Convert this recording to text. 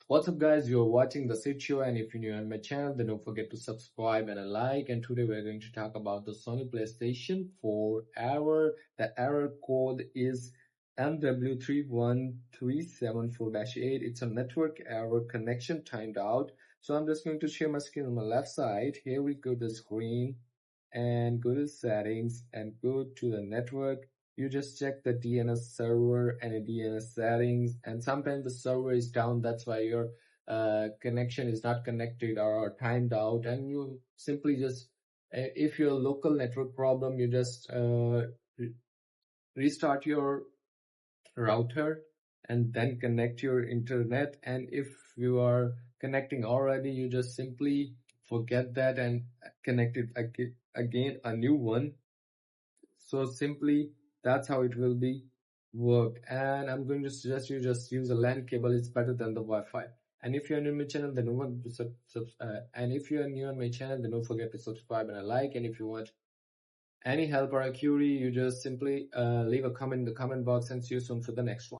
What's up guys, you're watching The Sit Show, and if you're new on my channel then don't forget to subscribe and a like. And today we're going to talk about the Sony PlayStation 4 error. The error code is NW-31374-8. It's a network error, connection timed out. So I'm just going to share my screen on my left side. Here we go to the screen and go to settings and go to the network. You just check the DNS server and the DNS settings, and sometimes the server is down, that's why your connection is not connected or timed out. And you simply just, if your local network problem, you just restart your router and then connect your internet. And if you are connecting already, you just simply forget that and connect it again, a new one. So simply that's how it will be work. And I'm going to suggest you just use a LAN cable. It's better than the Wi-Fi. And if you're new on my channel, then don't forget to subscribe and a like. And if you want any help or a query, you just simply leave a comment in the comment box, and see you soon for the next one.